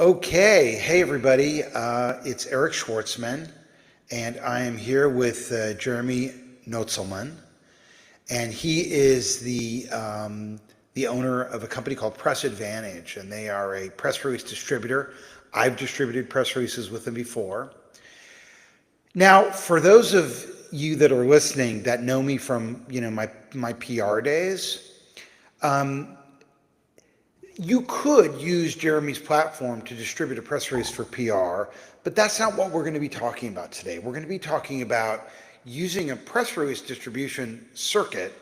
Okay, hey everybody, it's Eric Schwartzman, and I am here with Jeremy Notzelman, and he is the owner of a company called Press Advantage, and they are a press release distributor. I've distributed press releases with them before. Now, for those of you that are listening that know me from my PR days, you could use Jeremy's platform to distribute a press release for PR, but that's not what we're going to be talking about today. We're going to be talking about using a press release distribution circuit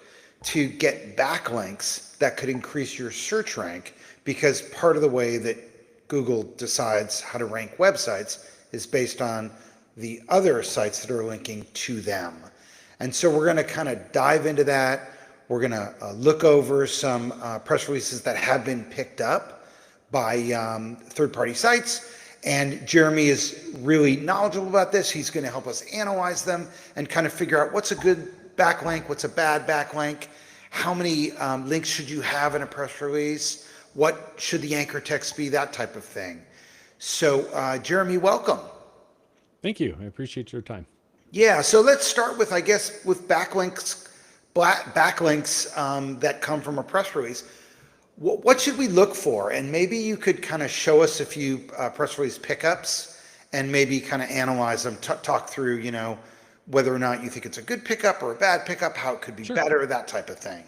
to get backlinks that could increase your search rank, because part of the way that Google decides how to rank websites is based on the other sites that are linking to them. And so we're going to kind of dive into that. We're going to look over some press releases that have been picked up by third-party sites. And Jeremy is really knowledgeable about this. He's going to help us analyze them and kind of figure out what's a good backlink, what's a bad backlink, how many links should you have in a press release, what should the anchor text be, that type of thing. So Jeremy, welcome. Thank you. I appreciate your time. Yeah, so let's start with, I guess, with backlinks that come from a press release. What should we look for? And maybe you could kind of show us a few press release pickups and maybe kind of analyze them, talk through, whether or not you think it's a good pickup or a bad pickup, how it could be better, that type of thing.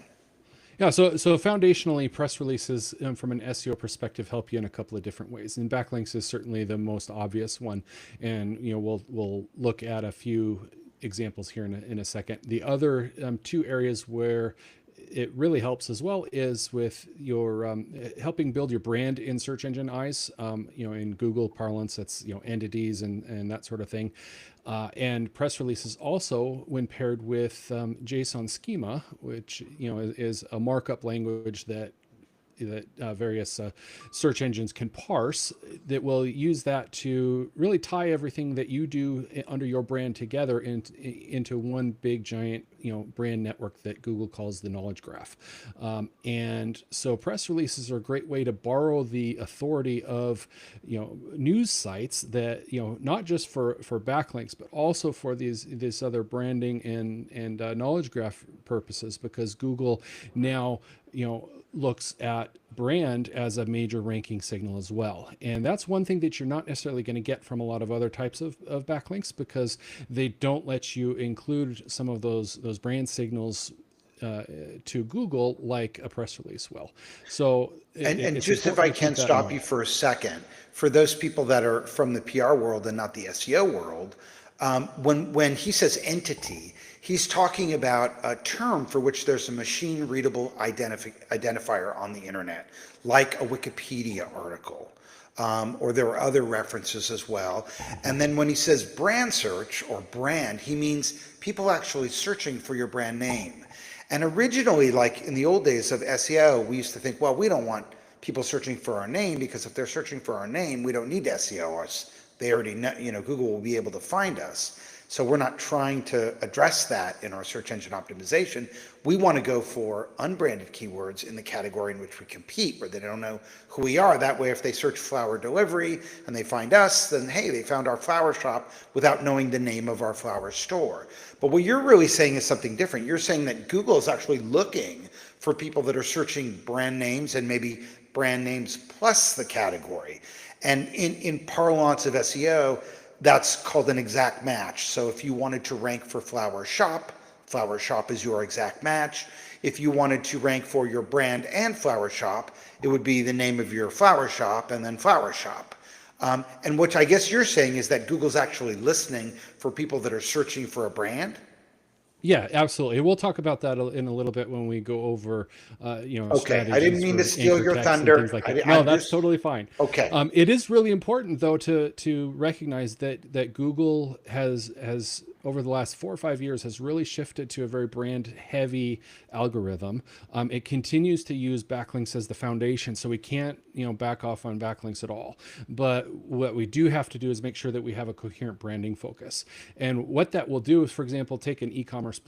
Yeah, so foundationally, press releases from an SEO perspective help you in a couple of different ways, and backlinks is certainly the most obvious one. And we'll look at a few examples here in a second. The other two areas where it really helps as well is with your helping build your brand in search engine eyes. In Google parlance, that's entities and that sort of thing. And press releases also, when paired with JSON schema, which is a markup language that various search engines can parse, that will use that to really tie everything that you do under your brand together into one big giant brand network that Google calls the knowledge graph. And so press releases are a great way to borrow the authority of news sites that not just for backlinks, but also for this other branding and knowledge graph purposes, because Google now looks at brand as a major ranking signal as well. And that's one thing that you're not necessarily going to get from a lot of other types of backlinks, because they don't let you include some of those brand signals to Google like a press release will. So and just if I can stop you for a second, for those people that are from the PR world and not the SEO world, when he says entity, he's talking about a term for which there's a machine readable identifier on the internet, like a Wikipedia article, or there are other references as well. And then when he says brand search or brand, he means people actually searching for your brand name. And originally, like in the old days of SEO, we used to think, well, we don't want people searching for our name, because if they're searching for our name, we don't need to SEO us. They already know, Google will be able to find us. So we're not trying to address that in our search engine optimization. We want to go for unbranded keywords in the category in which we compete, where they don't know who we are. That way, if they search flower delivery and they find us, then hey, they found our flower shop without knowing the name of our flower store. But what you're really saying is something different. You're saying that Google is actually looking for people that are searching brand names and maybe brand names plus the category. And in parlance of SEO, that's called an exact match. So if you wanted to rank for flower shop is your exact match. If you wanted to rank for your brand and flower shop, it would be the name of your flower shop and then flower shop. And what I guess you're saying is that Google's actually listening for people that are searching for a brand. Yeah, absolutely. We'll talk about that in a little bit when we go over, Okay, I didn't mean to steal your thunder. Like that. No, that's totally fine. Okay. It is really important, though, to recognize that Google has over the last 4 or 5 years has really shifted to a very brand heavy algorithm. It continues to use backlinks as the foundation, so we can't back off on backlinks at all. But what we do have to do is make sure that we have a coherent branding focus. And what that will do is, for example, take an e-commerce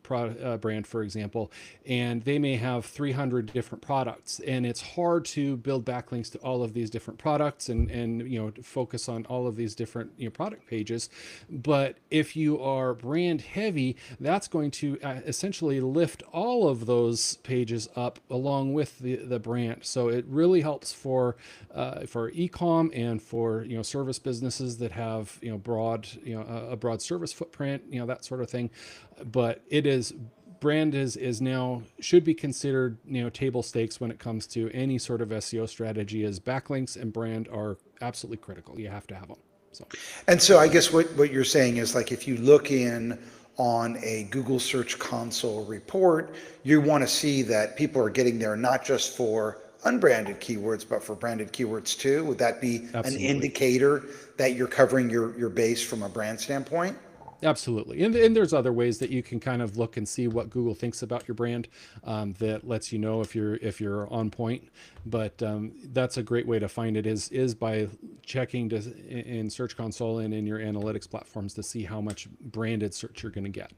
brand, for example, and they may have 300 different products, and it's hard to build backlinks to all of these different products and focus on all of these different product pages. But if you are brand heavy, that's going to essentially lift all of those pages up along with the brand. So it really helps for e-com and for service businesses that have broad a broad service footprint, that sort of thing. But brand is now should be considered table stakes when it comes to any sort of SEO strategy. As backlinks and brand are absolutely critical. You have to have them. And so I guess what you're saying is, like, if you look in on a Google Search Console report, you want to see that people are getting there not just for unbranded keywords, but for branded keywords too. Would that be Absolutely. an indicator that you're covering your base from a brand standpoint? Absolutely. And there's other ways that you can kind of look and see what Google thinks about your brand, that lets you know if you're on point. But that's a great way to find it is by checking in Search Console and in your analytics platforms to see how much branded search you're going to get.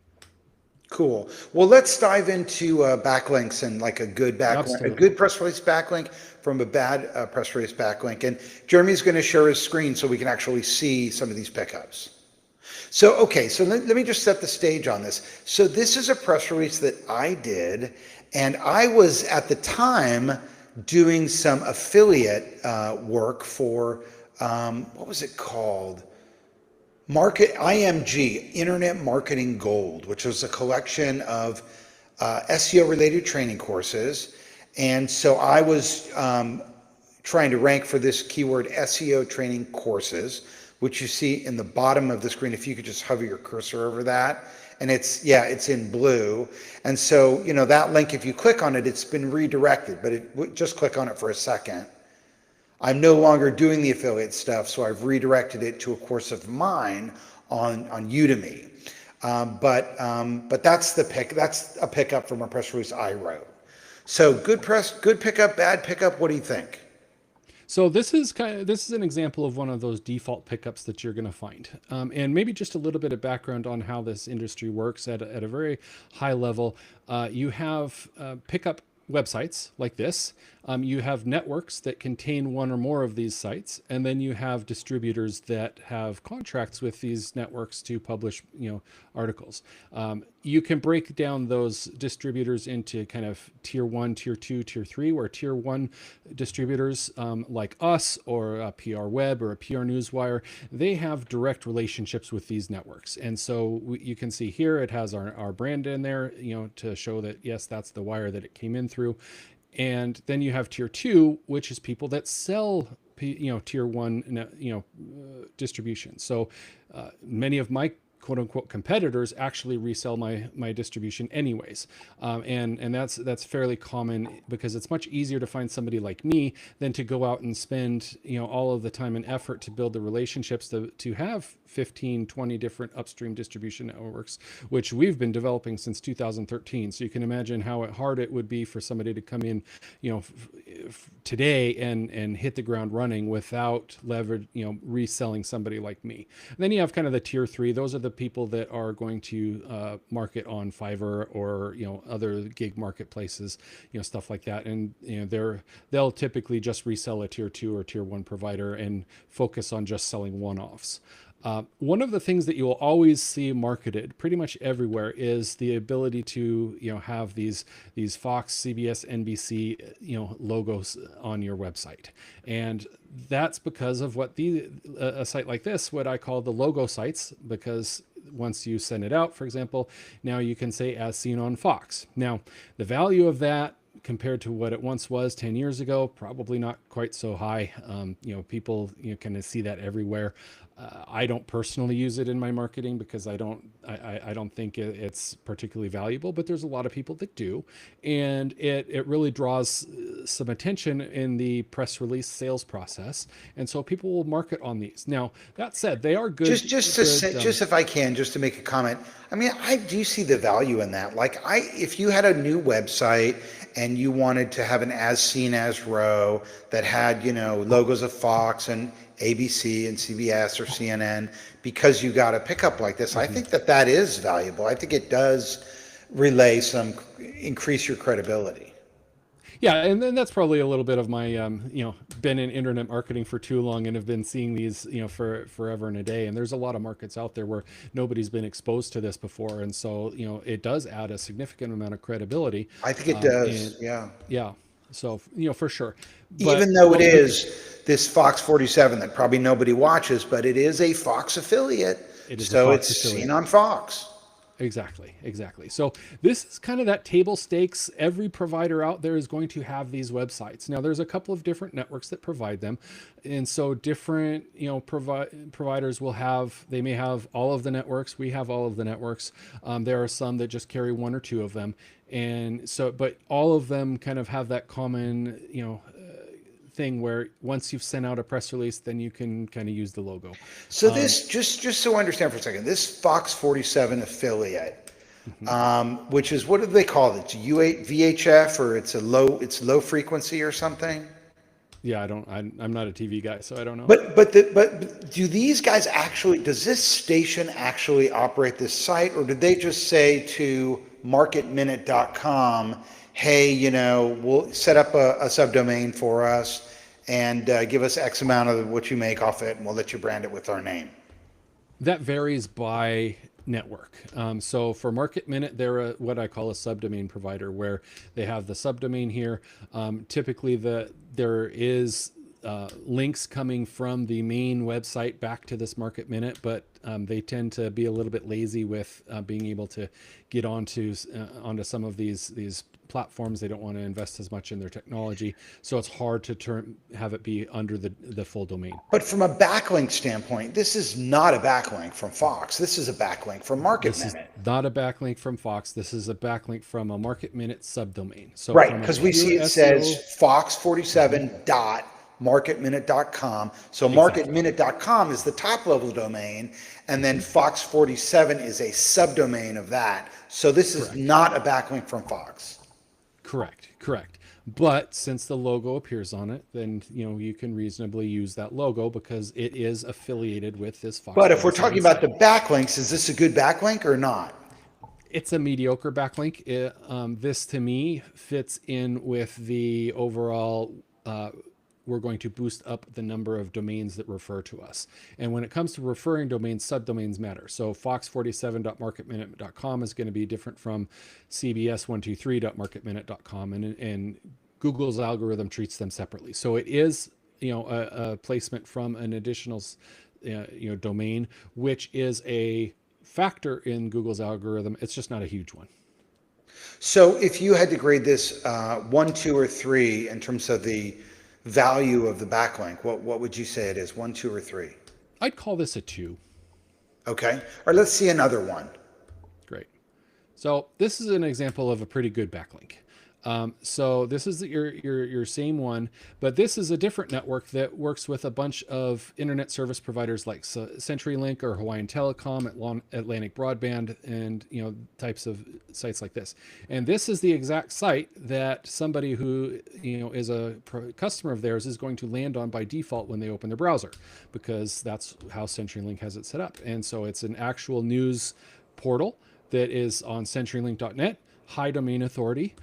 Cool. Well, let's dive into backlinks and like a good backlink, a good press release backlink from a bad press release backlink. And Jeremy's going to share his screen so we can actually see some of these pickups. So, okay, so let me just set the stage on this. So this is a press release that I did, and I was at the time doing some affiliate work for, what was it called? IMG, Internet Marketing Gold, which was a collection of SEO related training courses. And so I was trying to rank for this keyword SEO training courses, which you see in the bottom of the screen. If you could just hover your cursor over that, and it's in blue. And so, that link, if you click on it, it's been redirected, but just click on it for a second. I'm no longer doing the affiliate stuff, so I've redirected it to a course of mine on Udemy. But that's a pickup from a press release I wrote. So good pickup, bad pickup. What do you think? So this is an example of one of those default pickups that you're going to find, and maybe just a little bit of background on how this industry works at a very high level. You have pickup websites like this. You have networks that contain one or more of these sites, and then you have distributors that have contracts with these networks to publish articles. You can break down those distributors into kind of tier 1, tier 2, tier 3, where tier 1 distributors like us or a PR Web or a PR Newswire, they have direct relationships with these networks. And so you can see here it has our brand in there, to show that yes, that's the wire that it came in through. And then you have tier 2, which is people that sell tier 1 distribution. So many of my quote unquote competitors actually resell my distribution anyways. And that's fairly common because it's much easier to find somebody like me than to go out and spend, all of the time and effort to build the relationships to have 15, 20 different upstream distribution networks, which we've been developing since 2013. So you can imagine how hard it would be for somebody to come in, today and hit the ground running without leverage, reselling somebody like me. And then you have kind of the tier 3. Those are the people that are going to market on Fiverr or other gig marketplaces, stuff like that. And they'll typically just resell a tier 2 or tier 1 provider and focus on just selling one-offs. One of the things that you will always see marketed pretty much everywhere is the ability to have these Fox, CBS, NBC logos on your website, and that's because of what a site like this, what I call the logo sites, because once you send it out, for example, now you can say as seen on Fox. Now the value of that compared to what it once was 10 years ago, probably not quite so high. People kind of see that everywhere. I don't personally use it in my marketing because I don't think it's particularly valuable, but there's a lot of people that do, and it really draws some attention in the press release sales process, and so people will market on these. Now that said, they are good. Just if I can, just to make a comment. I mean, I do see the value in that. Like, if you had a new website and you wanted to have an as seen as row that had, logos of Fox and ABC and CBS or CNN, because you got a pickup like this, I think that is valuable. I think it does increase your credibility. Yeah, and then that's probably a little bit of my, been in internet marketing for too long and have been seeing these, for forever and a day. And there's a lot of markets out there where nobody's been exposed to this before, and so it does add a significant amount of credibility. I think it does. Yeah. Yeah. So for sure. But even though it is this Fox 47 that probably nobody watches, but it is a Fox affiliate, so it's seen on Fox. Exactly. So this is kind of that table stakes. Every provider out there is going to have these websites. Now there's a couple of different networks that provide them. And so different, providers they may have all of the networks. We have all of the networks. There are some that just carry one or two of them. And so, but all of them kind of have that common, thing where once you've sent out a press release, then you can kind of use the logo. So this, just so I understand for a second, this Fox 47 affiliate, which is, what do they call it? It's VHF, or it's low frequency or something? Yeah, I'm not a TV guy, so I don't know. But do these guys does this station actually operate this site, or did they just say to marketminute.com, hey, we'll set up a subdomain for us and give us X amount of what you make off it, and we'll let you brand it with our name? That varies by network. So for Market Minute, they're what I call a subdomain provider, where they have the subdomain here. Typically, there is links coming from the main website back to this Market Minute, but they tend to be a little bit lazy with being able to get onto some of these platforms. They don't want to invest as much in their technology, so it's hard to have it be under the full domain. But from a backlink standpoint, this is not a backlink from Fox. This is a backlink from Market Minute. This is not a backlink from Fox. This is a backlink from a Market Minute subdomain. So right, because we see it says Fox 47 dot marketminute.com. So marketminute.com is the top level domain, and then Fox 47 is a subdomain of that. So this is not a backlink from Fox. Correct. But since the logo appears on it, then you can reasonably use that logo because it is affiliated with this Fox. But if we're talking about the backlinks, is this a good backlink or not? It's a mediocre backlink. This to me fits in with the overall. We're going to boost up the number of domains that refer to us. And when it comes to referring domains, subdomains matter. So fox47.marketminute.com is going to be different from cbs123.marketminute.com, and Google's algorithm treats them separately. So it is, a placement from an additional, domain, which is a factor in Google's algorithm. It's just not a huge one. So if you had to grade this 1, 2, or 3 in terms of the value of the backlink, what would you say it is? 1, 2, or 3? I'd call this a 2. Okay. All right, let's see another one. Great. So this is an example of a pretty good backlink. So this is your same one, but this is a different network that works with a bunch of internet service providers like CenturyLink or Hawaiian Telecom, Atlantic Broadband, and types of sites like this. And this is the exact site that somebody who is a customer of theirs is going to land on by default when they open their browser, because that's how CenturyLink has it set up. And so it's an actual news portal that is on CenturyLink.net, high domain authority.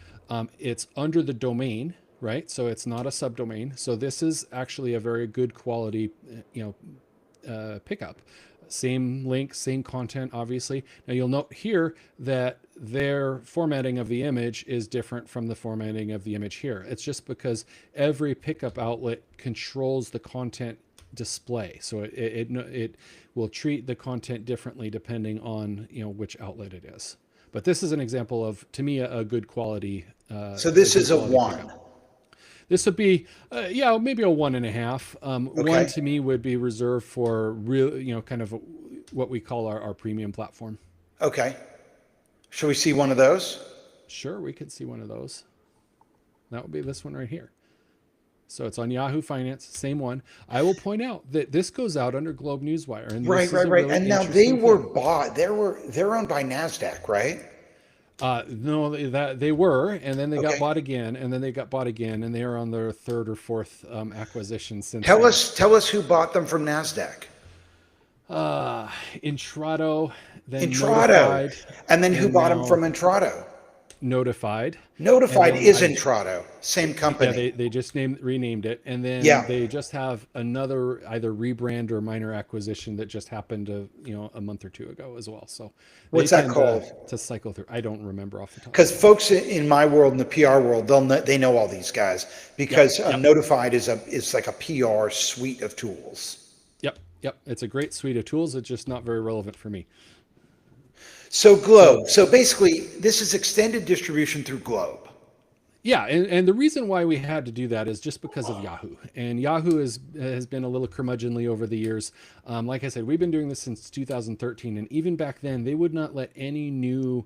It's under the domain, right? So it's not a subdomain. So this is actually a very good quality, pickup. Same link, same content, obviously. Now you'll note here that their formatting of the image is different from the formatting of the image here. It's just because every pickup outlet controls the content display. So it will treat the content differently depending on, which outlet it is. But this is an example of, to me, a good quality. So this good is a quality one. pickup. This would be, yeah, maybe a 1.5. One Okay. to me would be reserved for real, kind of what we call our premium platform. Okay. Shall we see one of those? Sure, we could see one of those. That would be this one right here. So it's on Yahoo Finance, same one. I will point out that this goes out under Globe Newswire, and Right, this is right, a right. really And now they interesting were thing. bought. They're owned by NASDAQ, right? No, that they were, and then they got Okay. bought again, and then they got bought again, and they are on their third or fourth acquisition since Tell then. us who bought them from NASDAQ. Intrado, then Intrado. Notified, And then who and bought them now from Intrado? Notified, and Notified then is Intrado. Same yeah, company. they just renamed it, and then Yeah. they just have another either rebrand or minor acquisition that just happened a month or two ago as well. So they What's that tend called? to cycle through. I don't remember off the top of Because my head. folks in my world, in the PR world, they know all these guys Yep, because yep, Notified is like a PR suite of tools. yep, yep. It's a great suite of tools. It's just not very relevant for me. So So Globe. So basically, this is extended distribution through Globe. yeah, and the reason why we had to do that is just because of Yahoo. And Yahoo has been a little curmudgeonly over the years. Like I said, we've been doing this since 2013, and even back then, they would not let any new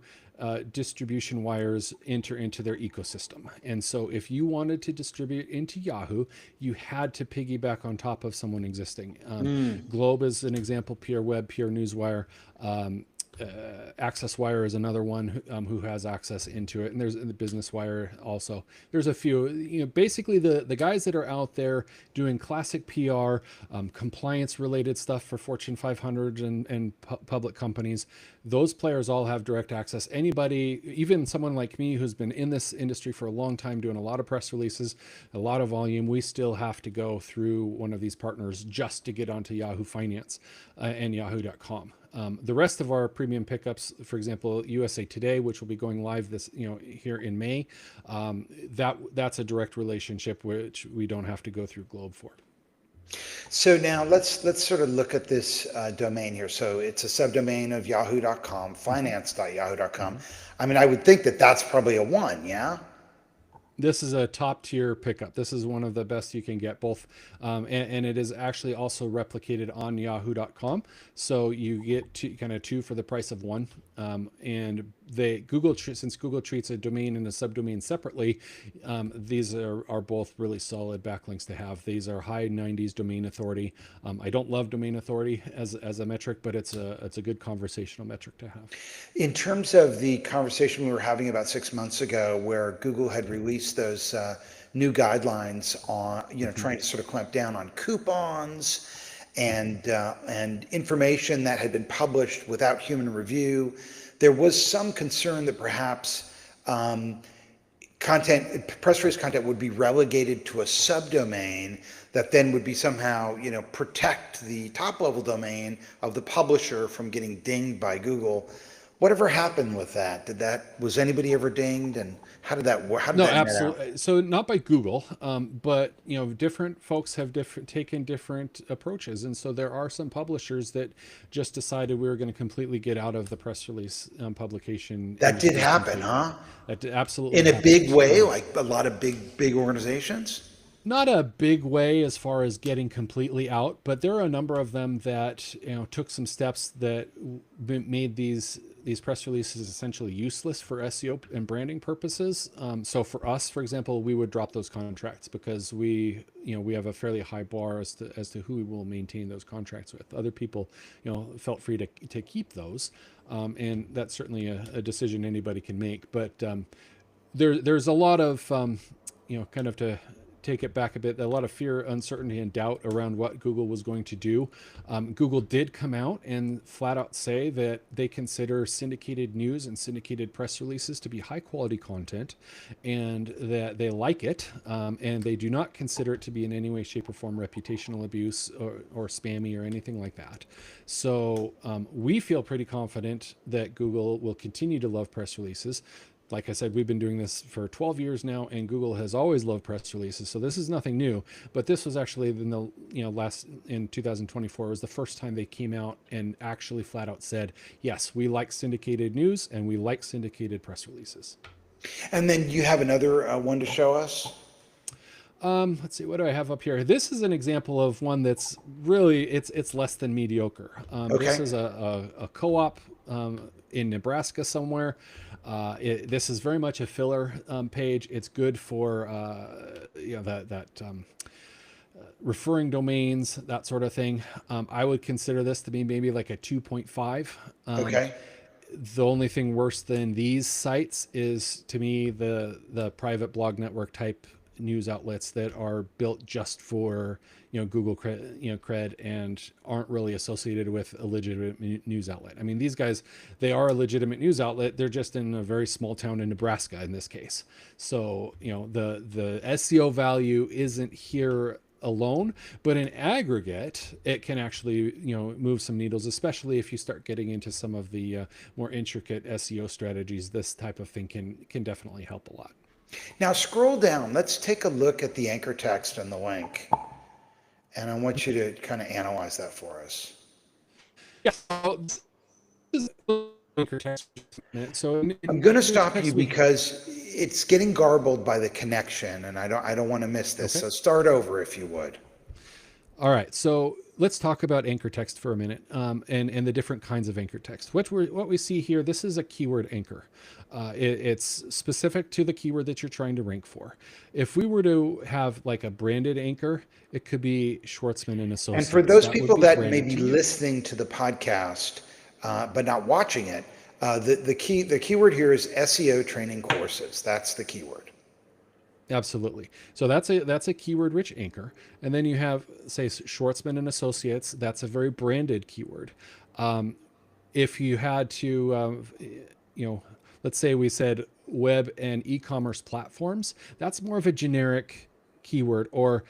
distribution wires enter into their ecosystem. And so, if you wanted to distribute into Yahoo, you had to piggyback on top of someone existing. Globe is an example. PR Web, PR Newswire. Access Wire is another one who has access into it, and there's the Business Wire also. There's a few, basically the guys that are out there doing classic PR, compliance related stuff for Fortune 500 and public companies. Those players all have direct access. Anybody, even someone like me who's been in this industry for a long time, doing a lot of press releases, a lot of volume, we still have to go through one of these partners just to get onto Yahoo Finance and Yahoo.com. The rest of our premium pickups, for example, USA Today, which will be going live here in May, that's a direct relationship which we don't have to go through Globe for. So now let's sort of look at this domain here. So it's a subdomain of yahoo.com, finance.yahoo.com. I mean, I would think that that's probably a one, yeah? This is a top tier pickup. This is one of the best you can get, both, and it is actually also replicated on yahoo.com. So you get two for the price of one. And since Google treats a domain and a subdomain separately, these are both really solid backlinks to have. These are high 90s domain authority. I don't love domain authority as a metric, but it's a good conversational metric to have. In terms of the conversation we were having about 6 months ago, where Google had released those new guidelines on, trying to sort of clamp down on coupons and information that had been published without human review, there was some concern that perhaps press release content would be relegated to a subdomain that then would be somehow, protect the top level domain of the publisher from getting dinged by Google. Whatever happened with that? Was anybody ever dinged, and how did that work? How did No, that net out? absolutely. So not by Google, but different folks have taken different approaches, and so there are some publishers that just decided we were going to completely get out of the press release publication. That did happen, huh? That did absolutely In a happen. big way, like a lot of big organizations. Not a big way as far as getting completely out, but there are a number of them that took some steps that made these press releases essentially useless for SEO and branding purposes. So for us, for example, we would drop those contracts because we have a fairly high bar as to who we will maintain those contracts with. Other people, felt free to keep those, and that's certainly a decision anybody can make. But there's a lot of kind of to take it back a bit, a lot of fear, uncertainty, and doubt around what Google was going to do. Google did come out and flat out say that they consider syndicated news and syndicated press releases to be high quality content, and that they like it, and they do not consider it to be in any way, shape, or form reputational abuse or spammy or anything like that. So we feel pretty confident that Google will continue to love press releases. like I said, we've been doing this for 12 years now, and Google has always loved press releases. So this is nothing new. But this was actually in the last in 2024 was the first time they came out and actually flat out said, yes, we like syndicated news and we like syndicated press releases. And then you have another one to show us? Let's see, what do I have up here? This is an example of one that's really it's less than mediocre. This Okay. is a co-op in Nebraska somewhere. This is very much a filler page. It's good for that referring domains, that sort of thing. I would consider this to be maybe like a 2.5. Okay. The only thing worse than these sites is, to me, the private blog network type news outlets that are built just for Google cred and aren't really associated with a legitimate news outlet. I mean, these guys, they are a legitimate news outlet. They're just in a very small town in Nebraska in this case. So the SEO value isn't here alone, but in aggregate it can actually move some needles, especially if you start getting into some of the more intricate SEO strategies. This type of thing can definitely help a lot. Now scroll down. Let's take a look at the anchor text and the link. And I want you to kind of analyze that for us. Yeah. So I'm going to stop you because it's getting garbled by the connection, and I don't want to miss this. Okay. So start over if you would. All right, so let's talk about anchor text for a minute, and the different kinds of anchor text. What we see here, this is a keyword anchor. It's specific to the keyword that you're trying to rank for. If we were to have like a branded anchor, it could be Schwartzman and Associates. And for those That people would be that branded. may be listening to the podcast but not watching it, the keyword here is SEO training courses. That's the keyword. Absolutely. So that's a keyword rich anchor. And then you have, say, Schwartzman and Associates. That's a very branded keyword. If you had to, let's say we said web and e-commerce platforms, that's more of a generic keyword. Or,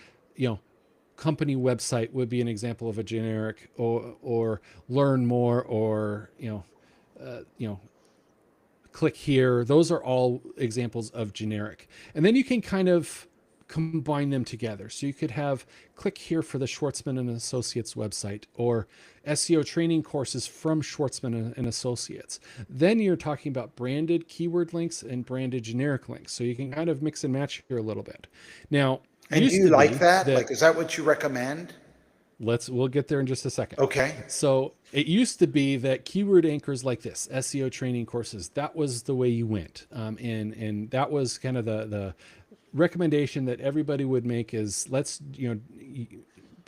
company website would be an example of a generic, or learn more, or, click here. Those are all examples of generic. And then you can kind of combine them together. So you could have click here for the Schwartzman and Associates website, or SEO training courses from Schwartzman and Associates. Then you're talking about branded keyword links and branded generic links. So you can kind of mix and match here a little bit. Now, And do you like that? Like, is that what you recommend? We'll get there in just a second. Okay. So it used to be that keyword anchors like this, SEO training courses, that was the way you went. And that was kind of the recommendation that everybody would make is, let's,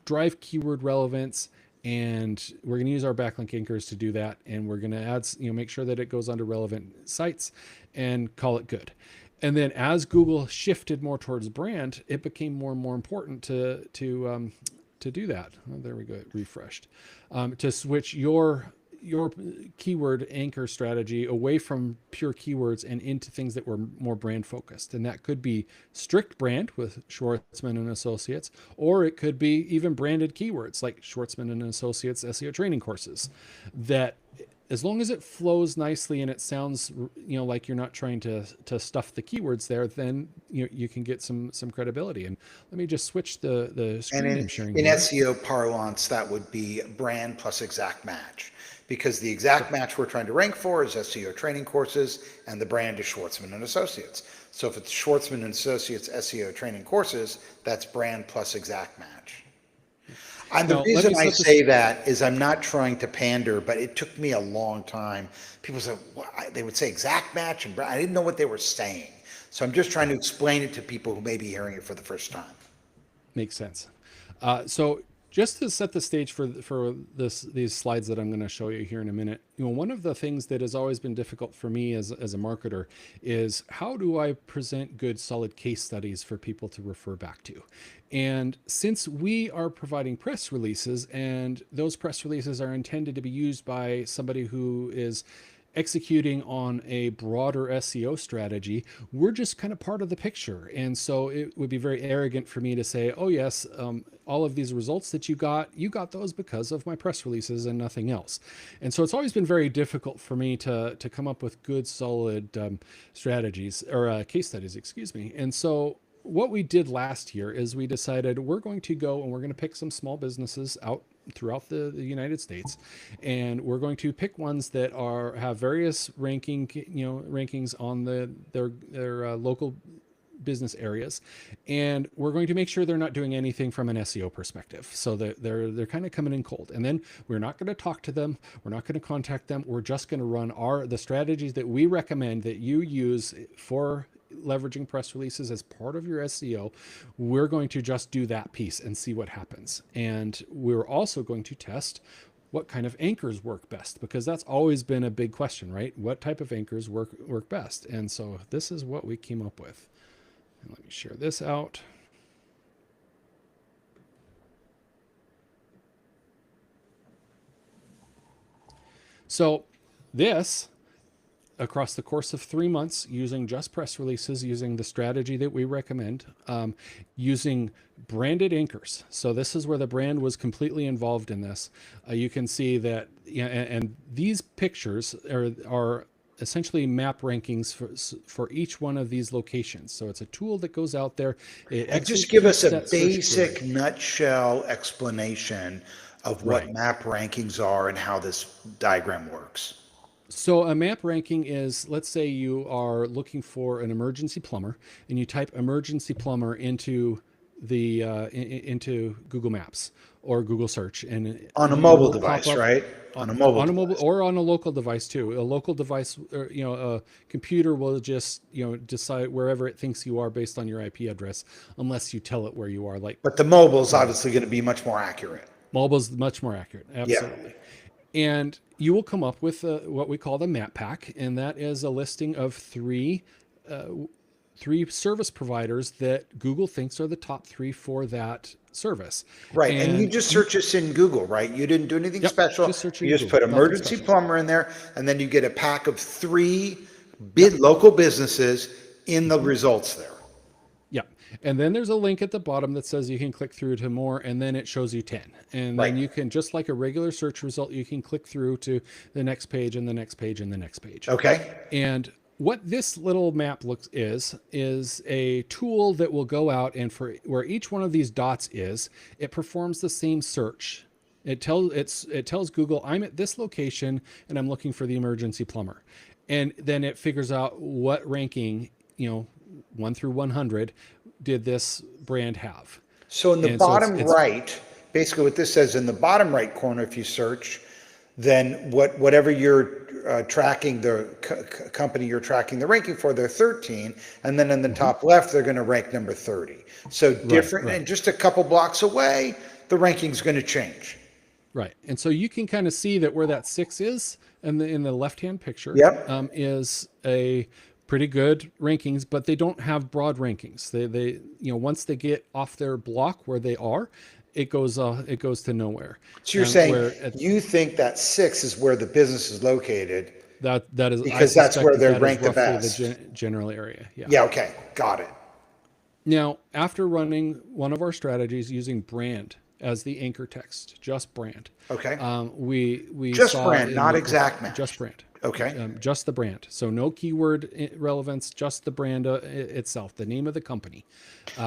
drive keyword relevance, and we're going to use our backlink anchors to do that. And we're going to add, make sure that it goes onto relevant sites and call it good. And then as Google shifted more towards brand, it became more and more important to do that. Oh, there we go, it refreshed. To switch your keyword anchor strategy away from pure keywords and into things that were more brand focused. And that could be strict brand with Schwartzman and Associates, or it could be even branded keywords like Schwartzman and Associates SEO training courses, that as long as it flows nicely and it sounds, like you're not trying to stuff the keywords there, then you can get some credibility. And let me just switch the screen I'm sharing in here. SEO parlance, that would be brand plus exact match, because the exact match we're trying to rank for is SEO training courses, and the brand is Schwartzman and Associates. So if it's Schwartzman and Associates SEO training courses, that's brand plus exact match. And the reason I say that is I'm not trying to pander, but it took me a long time. People said, they would say exact match, and I didn't know what they were saying. So I'm just trying to explain it to people who may be hearing it for the first time. Makes sense. So just to set the stage for these slides that I'm going to show you here in a minute, one of the things that has always been difficult for me as a marketer is, how do I present good, solid case studies for people to refer back to? And since we are providing press releases, and those press releases are intended to be used by somebody who is executing on a broader SEO strategy, we're just kind of part of the picture. And so it would be very arrogant for me to say, oh yes, all of these results that you got those because of my press releases and nothing else. And so it's always been very difficult for me to come up with good, solid strategies or case studies, excuse me. And so what we did last year is we decided we're going to go and we're going to pick some small businesses out throughout the United States, and we're going to pick ones that have various rankings on their local business areas, and we're going to make sure they're not doing anything from an SEO perspective, so that they're kind of coming in cold. And then we're not going to talk to them, we're not going to contact them, we're just going to run the strategies that we recommend that you use for leveraging press releases as part of your SEO. We're going to just do that piece and see what happens. And we're also going to test what kind of anchors work best, because that's always been a big question, right? What type of anchors work best? And so this is what we came up with. And let me share this out. So this, across the course of 3 months, using just press releases, using the strategy that we recommend, using branded anchors. So this is where the brand was completely involved in this. You can see that, and these pictures are essentially map rankings for each one of these locations. So it's a tool that goes out there. And just give us a basic nutshell explanation of what map rankings are and how this diagram works. So a map ranking is, let's say you are looking for an emergency plumber, and you type emergency plumber into into Google Maps or Google search, and on a mobile device, right? On a mobile or on a local device too. A local device, or, a computer will just decide wherever it thinks you are based on your IP address, unless you tell it where you are. But the mobile is obviously going to be much more accurate. Mobile's much more accurate, absolutely. Yeah. And you will come up with what we call the map pack, and that is a listing of three service providers that Google thinks are the top 3 for that service. Right, and you just search this in Google, right? You didn't do anything special. You just put emergency plumber in there, and then you get a pack of 3 local businesses in the results there. Yeah. And then there's a link at the bottom that says you can click through to more, and then it shows you 10. And then you can, just like a regular search result, you can click through to the next page and the next page and the next page. Okay. And what this little map is a tool that will go out, and for where each one of these dots is, it performs the same search. It tells Google, I'm at this location and I'm looking for the emergency plumber. And then it figures out what ranking, 1 through 100, did this brand have. So in the bottom right, basically what this says in the bottom right corner, if you search, then whatever you're tracking, the company you're tracking the ranking for, they're 13. And then in the top left, they're going to rank number 30. So different, and just a couple blocks away, the ranking's going to change. Right. And so you can kind of see that where that 6 is in the left-hand picture is a pretty good rankings, but they don't have broad rankings. They once they get off their block where they are, it goes to nowhere. So you're saying you think that 6 is where the business is located? That is, because that's where they're ranked the best. The general area. Yeah. Yeah. Okay. Got it. Now, after running one of our strategies using brand as the anchor text, just brand. Okay. We just saw brand, not exact match. Just brand. Okay. Just the brand. So no keyword relevance, just the brand itself, the name of the company.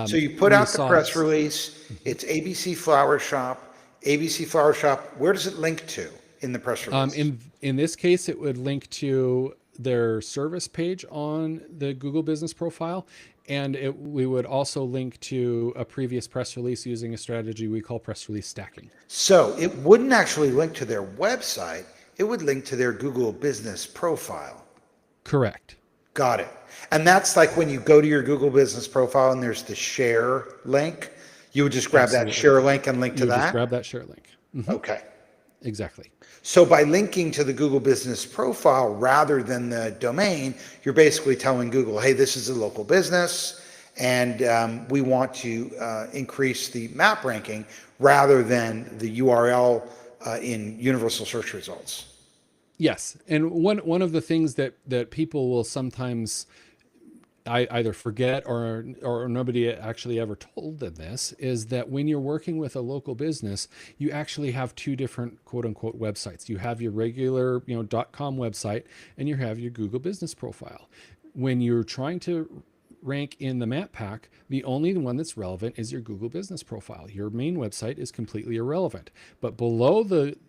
So you put out the press release. It's ABC Flower Shop. ABC Flower Shop. Where does it link to in the press release? In this case, it would link to their service page on the Google Business Profile. And we would also link to a previous press release using a strategy we call press release stacking. So it wouldn't actually link to their website. It would link to their Google Business Profile. Correct. Got it. And that's like when you go to your Google Business Profile and there's the share link, you would just grab that share link and link to that? Just grab that share link. Mm-hmm. Okay. Exactly. So by linking to the Google Business Profile rather than the domain, you're basically telling Google, hey, this is a local business, and we want to increase the map ranking rather than the URL in universal search results. Yes, and one of the things that people will sometimes I either forget or nobody actually ever told them this is that when you're working with a local business, you actually have two different quote unquote websites. You have your regular, .com website and you have your Google Business Profile. When you're trying to rank in the map pack, the only one that's relevant is your Google Business Profile. Your main website is completely irrelevant. But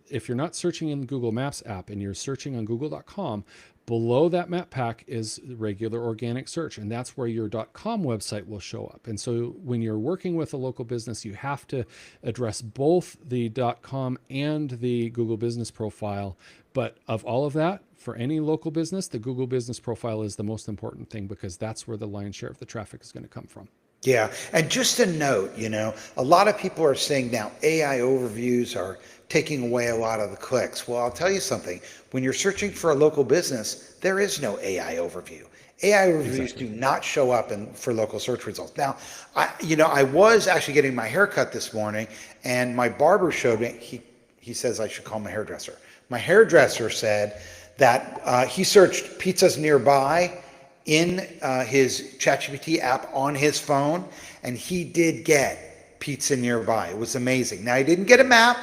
if you're not searching in the Google Maps app and you're searching on google.com, below that map pack is regular organic search, and that's where your .com website will show up. And so when you're working with a local business, you have to address both the .com and the Google Business Profile. But of all of that, for any local business, the Google Business Profile is the most important thing because that's where the lion's share of the traffic is going to come from. Yeah. And just a note, a lot of people are saying now AI overviews are taking away a lot of the clicks. Well, I'll tell you something. When you're searching for a local business, there is no AI overview. AI overviews do not show up for local search results. Now, I was actually getting my hair cut this morning, and my barber showed me, he says I should call my hairdresser. My hairdresser said that he searched pizzas nearby in his ChatGPT app on his phone, and he did get pizza nearby. It was amazing. Now, he didn't get a map,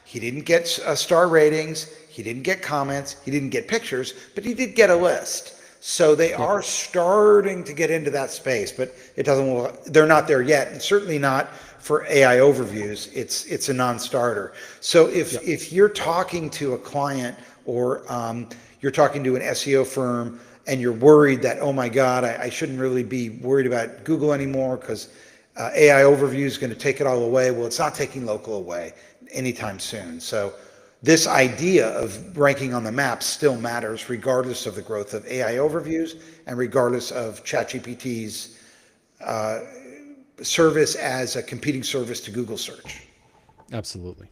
he didn't get star ratings, he didn't get comments, he didn't get pictures, but he did get a list. So they are starting to get into that space, but they're not there yet, and certainly not for AI overviews. It's a non-starter. So if you're talking to a client or you're talking to an SEO firm and you're worried that, oh my God, I shouldn't really be worried about Google anymore because AI overview is going to take it all away. Well, it's not taking local away anytime soon. So this idea of ranking on the map still matters regardless of the growth of AI overviews and regardless of ChatGPT's service as a competing service to Google search. Absolutely.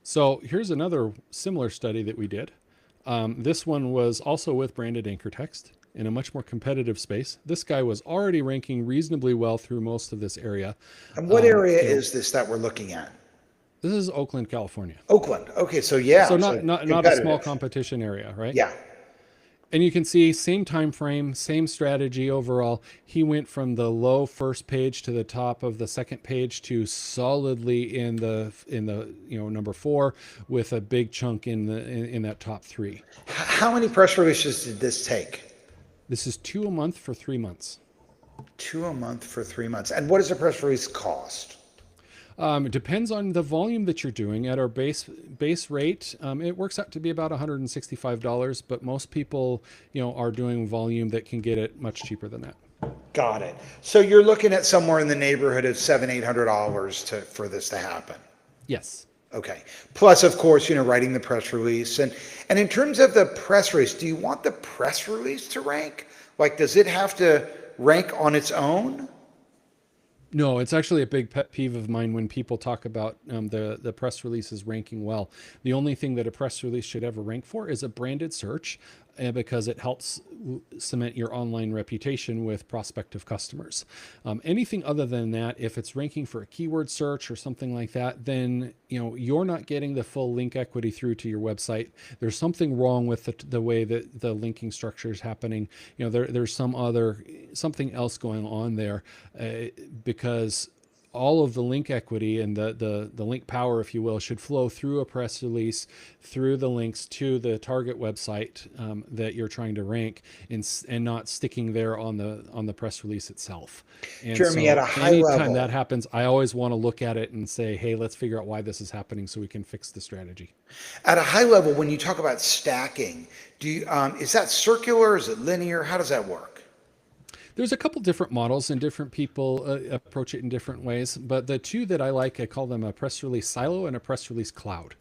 So here's another similar study that we did. This one was also with branded anchor text in a much more competitive space. This guy was already ranking reasonably well through most of this area. And what area is this that we're looking at? This is Oakland, California. Oakland. Okay, so yeah. So not a small competition area, right? Yeah. And you can see same time frame, same strategy overall. He went from the low first page to the top of the second page to solidly in the number 4 with a big chunk in that top 3. How many press releases did this take? This is 2 a month for 3 months. 2 a month for 3 months. And what does a press release cost? It depends on the volume that you're doing. At our base rate, it works out to be about $165, but most people, are doing volume that can get it much cheaper than that. Got it. So you're looking at somewhere in the neighborhood of $700-800 for this to happen. Yes. Okay. Plus, of course, writing the press release. And in terms of the press release, do you want the press release to rank? Like, does it have to rank on its own? No, it's actually a big pet peeve of mine when people talk about the press releases ranking well. The only thing that a press release should ever rank for is a branded search because it helps cement your online reputation with prospective customers. Anything other than that, if it's ranking for a keyword search or something like that, then you're not getting the full link equity through to your website. There's something wrong with the way that the linking structure is happening. There's something else going on there because all of the link equity and the link power, if you will, should flow through a press release, through the links to the target website that you're trying to rank, and not sticking there on the press release itself. And Jeremy, so at a high level, anytime that happens, I always want to look at it and say, hey, let's figure out why this is happening so we can fix the strategy. At a high level, when you talk about stacking, is that circular? Is it linear? How does that work? There's a couple different models and different people approach it in different ways, but the two that I like, I call them a press release silo and a press release cloud.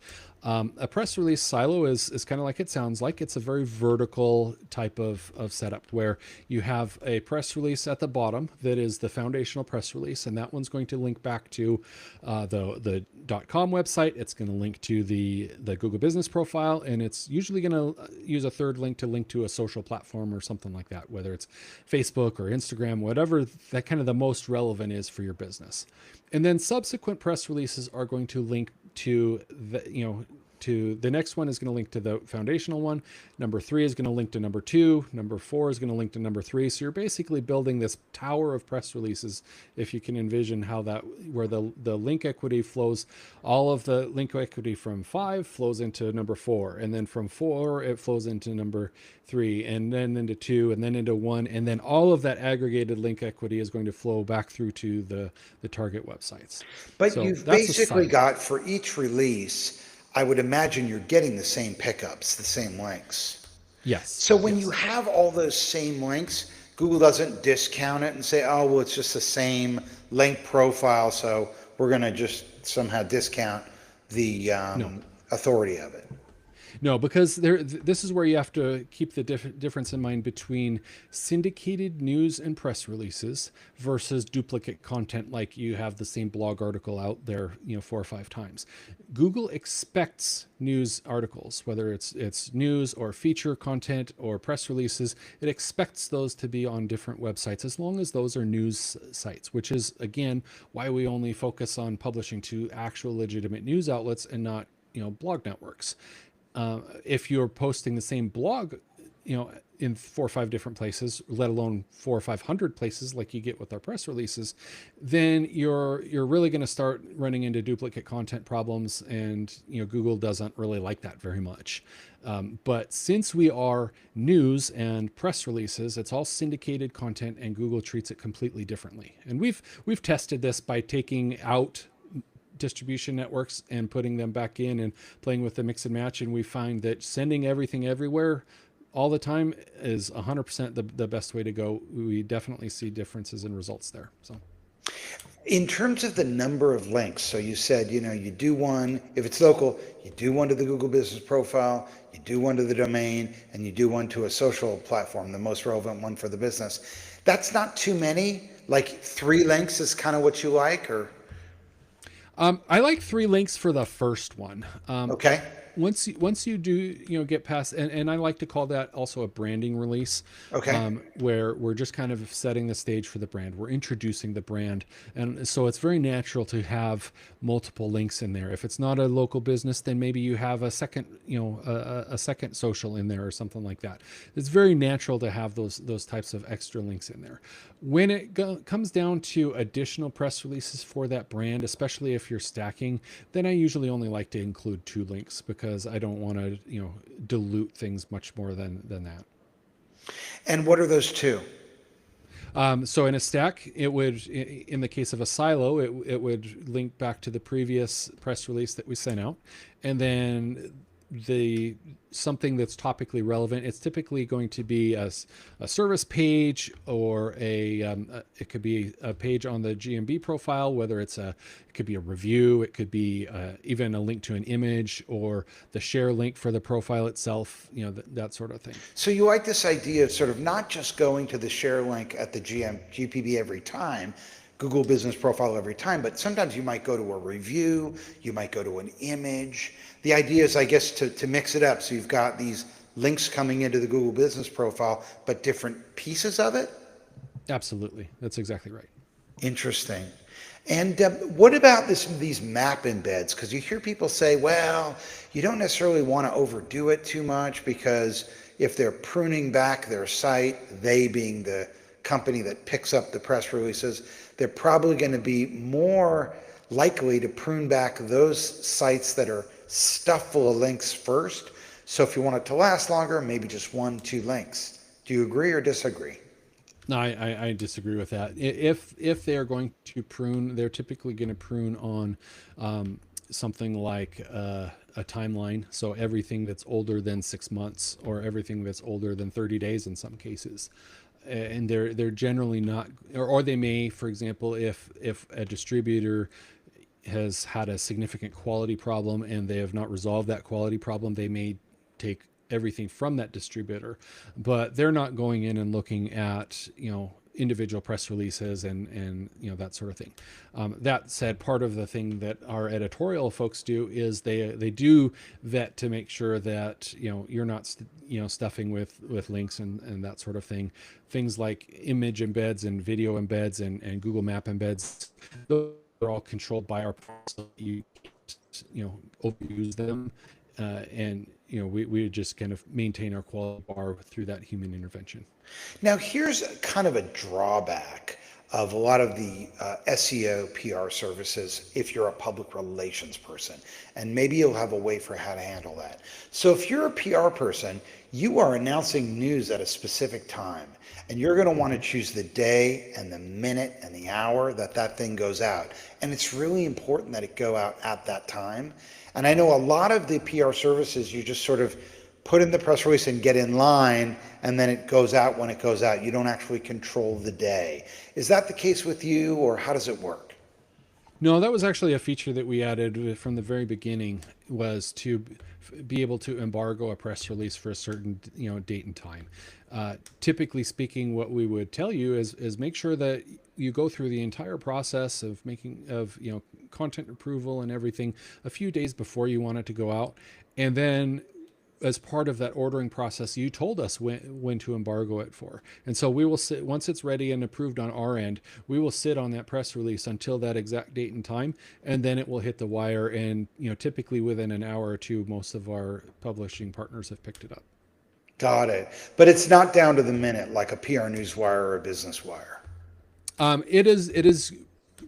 A press release silo is kind of like it sounds like. It's a very vertical type of setup where you have a press release at the bottom that is the foundational press release, and that one's going to link back to the .com website. It's going to link to the Google Business Profile, and it's usually going to use a third link to a social platform or something like that, whether it's Facebook or Instagram, whatever that kind of the most relevant is for your business. And then subsequent press releases are going to link to to the next one is going to link to the foundational one. Number 3 is going to link to number 2. Number 4 is going to link to number 3. So you're basically building this tower of press releases, if you can envision how that, where the link equity flows, all of the link equity from 5 flows into number 4. And then from 4, it flows into number 3, and then into 2, and then into 1. And then all of that aggregated link equity is going to flow back through to the target websites. But So you've that's a basically site. got for each release, I would imagine you're getting the same pickups, the same links. Yes. So when you Yes. have all those same links, Google doesn't discount it and say, oh, well, it's just the same link profile, so we're going to just somehow discount the No. authority of it. No, because this is where you have to keep the difference in mind between syndicated news and press releases versus duplicate content, like you have the same blog article out there, 4 or 5 times. Google expects news articles, whether it's news or feature content or press releases. It expects those to be on different websites as long as those are news sites, which is again why we only focus on publishing to actual legitimate news outlets and not blog networks. If you're posting the same blog, in 4 or 5 different places, let alone 400 or 500 places like you get with our press releases, then you're really going to start running into duplicate content problems, and Google doesn't really like that very much. But since we are news and press releases, it's all syndicated content, and Google treats it completely differently. And we've tested this by taking out distribution networks and putting them back in and playing with the mix and match, and we find that sending everything everywhere all the time is 100% the best way to go. We definitely see differences in results there. So In terms of the number of links, so you said, you do one, if it's local, you do one to the Google Business Profile, you do one to the domain, and you do one to a social platform, the most relevant one for the business. That's not too many. Like 3 links is kind of what you like, or? I like 3 links for the first one. Okay. Once you do get past, and I like to call that also a branding release, Okay. where we're just kind of setting the stage for the brand. We're introducing the brand, and so it's very natural to have multiple links in there. If it's not a local business, then maybe you have a second a second social in there or something like that. It's very natural to have those types of extra links in there. When it comes down to additional press releases for that brand, especially if you're stacking, then I usually only like to include 2 links, because I don't want to dilute things much more than that. And what are those 2? So in a stack, it would, in the case of a silo, it would link back to the previous press release that we sent out, and then something that's topically relevant. It's typically going to be a service page, or it could be a page on the GMB profile, whether it could be a review, it could be even a link to an image, or the share link for the profile itself, that sort of thing. So you like this idea of sort of not just going to the share link at the GPB every time, Google Business Profile every time, but sometimes you might go to a review, you might go to an image. The idea is, I guess, to mix it up. So you've got these links coming into the Google Business Profile, but different pieces of it? Absolutely. That's exactly right. Interesting. And what about these map embeds? Because you hear people say, well, you don't necessarily want to overdo it too much, because if they're pruning back their site, they being the company that picks up the press releases, they're probably going to be more likely to prune back those sites that are stuffed full of links first. So if you want it to last longer, maybe just 1, 2 links. Do you agree or disagree? No, I disagree with that. If they are going to prune, they're typically going to prune on something like a timeline. So everything that's older than 6 months, or everything that's older than 30 days in some cases. And they're generally not, or they may, for example, if a distributor has had a significant quality problem and they have not resolved that quality problem, they may take everything from that distributor, but they're not going in and looking at individual press releases and that sort of thing. That said, part of the thing that our editorial folks do is they do vet to make sure that you're not stuffing with links and that sort of thing. Things like image embeds and video embeds and Google Map embeds, those are all controlled by our policy. You can't overuse them. and we just kind of maintain our quality bar through that human intervention. Now, here's kind of a drawback of a lot of the SEO PR services if you're a public relations person, and maybe you'll have a way for how to handle that. So if you're a PR person, you are announcing news at a specific time, and you're going to want to choose the day and the minute and the hour that that thing goes out. And it's really important that it go out at that time. And I know a lot of the PR services, you just sort of put in the press release and get in line, and then it goes out when it goes out. You don't actually control the day. Is that the case with you, or how does it work? No, that was actually a feature that we added from the very beginning, was to be able to embargo a press release for a certain date and time. Typically speaking, what we would tell you is make sure that you go through the entire process of content approval and everything a few days before you want it to go out, and then as part of that ordering process, you told us when to embargo it for. And so we will sit, once it's ready and approved on our end, we will sit on that press release until that exact date and time, and then it will hit the wire. And, typically within an hour or two, most of our publishing partners have picked it up. Got it. But it's not down to the minute like a PR Newswire or a Business Wire. It is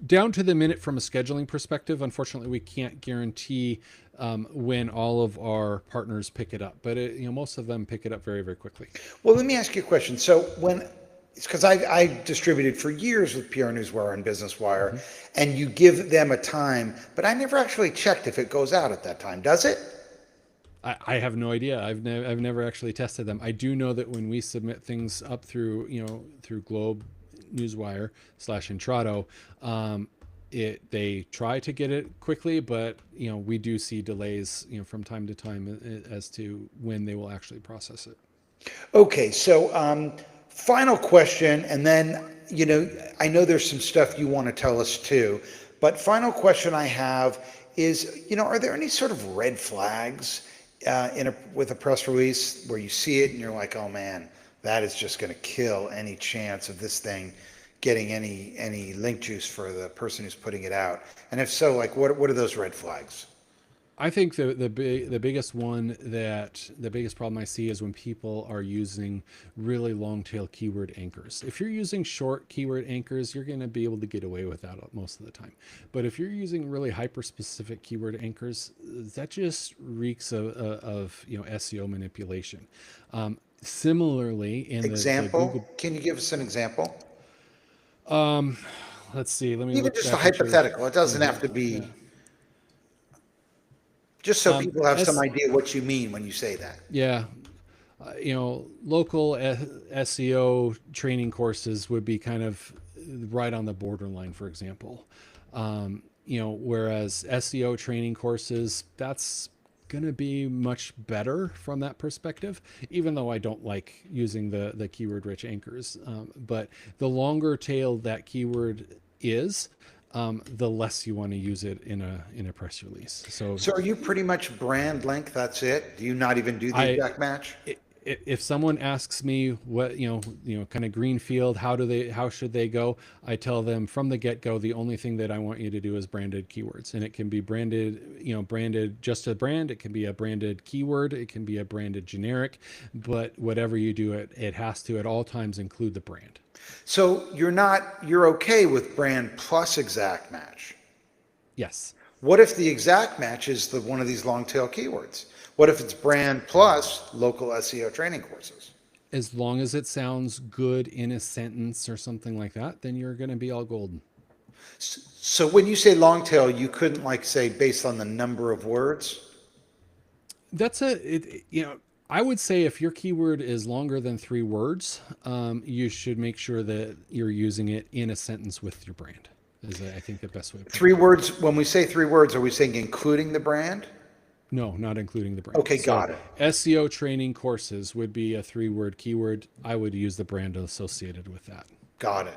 down to the minute from a scheduling perspective. Unfortunately, we can't guarantee when all of our partners pick it up, but most of them pick it up very, very quickly. Well, let me ask you a question. So it's because I distributed for years with PR Newswire and Business Wire, and you give them a time, but I never actually checked if it goes out at that time. Does it? I have no idea. I've never actually tested them. I do know that when we submit things up through Globe Newswire /Intrado, they try to get it quickly, but we do see delays from time to time as to when they will actually process it. Okay, so final question, and then I know there's some stuff you want to tell us too, but final question I have is, are there any sort of red flags with a press release where you see it and you're like, oh man, that is just going to kill any chance of this thing getting any link juice for the person who's putting it out? And if so, like what are those red flags? I think the biggest problem I see is when people are using really long tail keyword anchors. If you're using short keyword anchors, you're going to be able to get away with that most of the time. But if you're using really hyper specific keyword anchors, that just reeks of SEO manipulation. Similarly, in example, the Google, can you give us an example? Let's see. Let me even look just a back at hypothetical. It doesn't have to be. Just so people have some idea what you mean when you say that. Yeah. Local SEO training courses would be kind of right on the borderline, for example. Whereas SEO training courses, that's going to be much better from that perspective, even though I don't like using the keyword rich anchors. But the longer tail that keyword is, the less you want to use it in a press release. So are you pretty much brand length? That's it? Do you not even do the exact match? If someone asks me what kind of greenfield, how should they go, I tell them from the get-go, the only thing that I want you to do is branded keywords, and it can be branded just a brand, it can be a branded keyword, it can be a branded generic, but whatever you do, it has to at all times include the brand. So you're okay with brand plus exact match? Yes. What if the exact match is one of these long tail keywords? What if it's brand plus local SEO training courses? As long as it sounds good in a sentence or something like that, then you're going to be all golden. So when you say long tail, you couldn't say based on the number of words? I would say if your keyword is longer than 3 words, you should make sure that you're using it in a sentence with your brand. Is I think the best way. 3 words. When we say 3 words, are we saying including the brand? No, not including the brand. Okay, got it. SEO training courses would be a 3-word keyword. I would use the brand associated with that. Got it.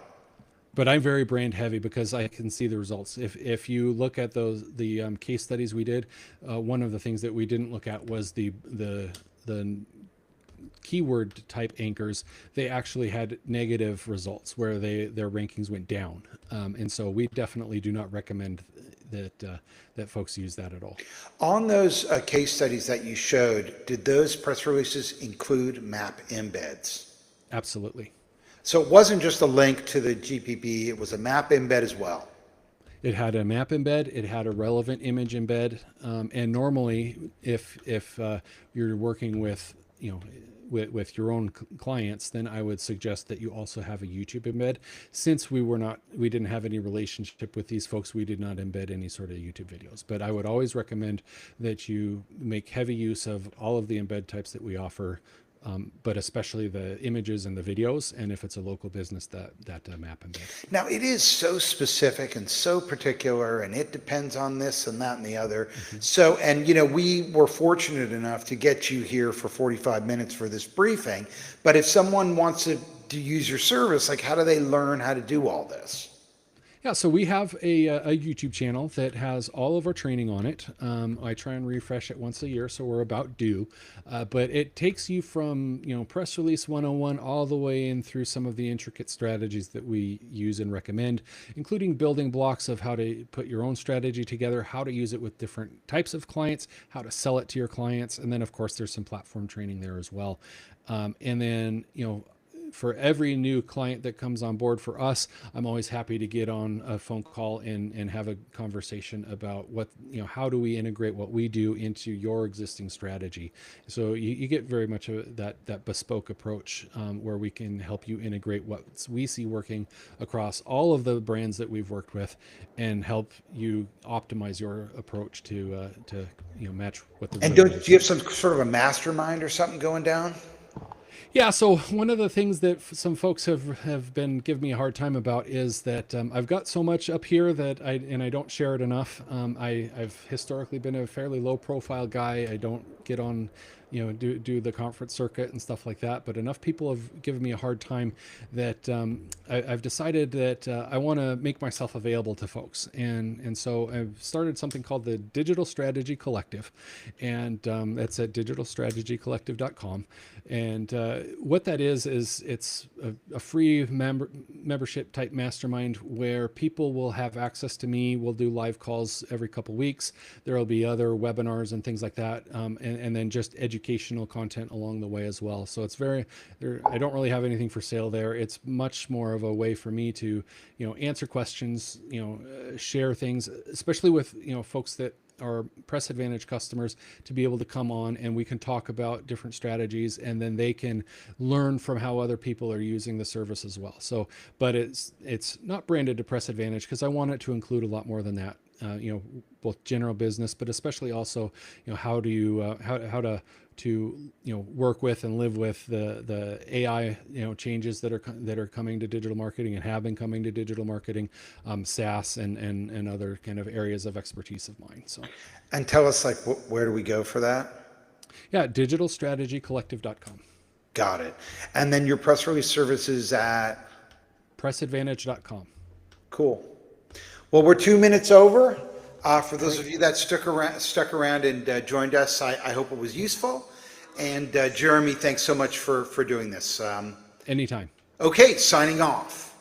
But I'm very brand heavy because I can see the results. If you look at the case studies we did, one of the things that we didn't look at was the keyword type anchors. They actually had negative results where their rankings went down, and so we definitely do not recommend that folks use that at all. On those case studies that you showed, did those press releases include map embeds? Absolutely. So it wasn't just a link to the GPP, it was a map embed as well. It had a map embed. It had a relevant image embed. And normally, if you're working with with your own clients, then I would suggest that you also have a YouTube embed. Since we didn't have any relationship with these folks, we did not embed any sort of YouTube videos. But I would always recommend that you make heavy use of all of the embed types that we offer. But especially the images and the videos, and if it's a local business, that map embed. Now, it is so specific and so particular, and it depends on this and that and the other. Mm-hmm. So, and we were fortunate enough to get you here for 45 minutes for this briefing. But if someone wants to use your service, like, how do they learn how to do all this? Yeah, so we have a YouTube channel that has all of our training on it. I try and refresh it once a year, so we're about due. But it takes you from press release 101 all the way in through some of the intricate strategies that we use and recommend, including building blocks of how to put your own strategy together, how to use it with different types of clients, how to sell it to your clients, and then of course there's some platform training there as well. And then for every new client that comes on board for us, I'm always happy to get on a phone call and have a conversation about how do we integrate what we do into your existing strategy. So you get very much that bespoke approach where we can help you integrate what we see working across all of the brands that we've worked with and help you optimize your approach to match what the. And do you have some sort of a mastermind or something going down? Yeah, so one of the things that some folks have been giving me a hard time about is that I've got so much up here that I don't share it enough. I've historically been a fairly low profile guy. I don't get on, do the conference circuit and stuff like that. But enough people have given me a hard time that I've decided that I want to make myself available to folks. And so I've started something called the Digital Strategy Collective. And that's at digitalstrategycollective.com. And what that is it's a free membership type mastermind where people will have access to me. We'll do live calls every couple weeks. There will be other webinars and things like that. And then just educational content along the way as well. So it's I don't really have anything for sale there. It's much more of a way for me to, answer questions, share things, especially with, folks that are Press Advantage customers, to be able to come on and we can talk about different strategies, and then they can learn from how other people are using the service as well. So, but it's not branded to Press Advantage because I want it to include a lot more than that. Both general business, but especially also, how do you how to work with and live with the AI changes that are coming to digital marketing and have been coming to digital marketing, SaaS and other kind of areas of expertise of mine. So, and tell us, like, where do we go for that? Yeah, digitalstrategycollective.com. Got it. And then your press release services at pressadvantage.com. Cool. Well, we're 2 minutes over. For those of you that stuck around and joined us, I hope it was useful. And Jeremy, thanks so much for doing this. Anytime. Okay, signing off.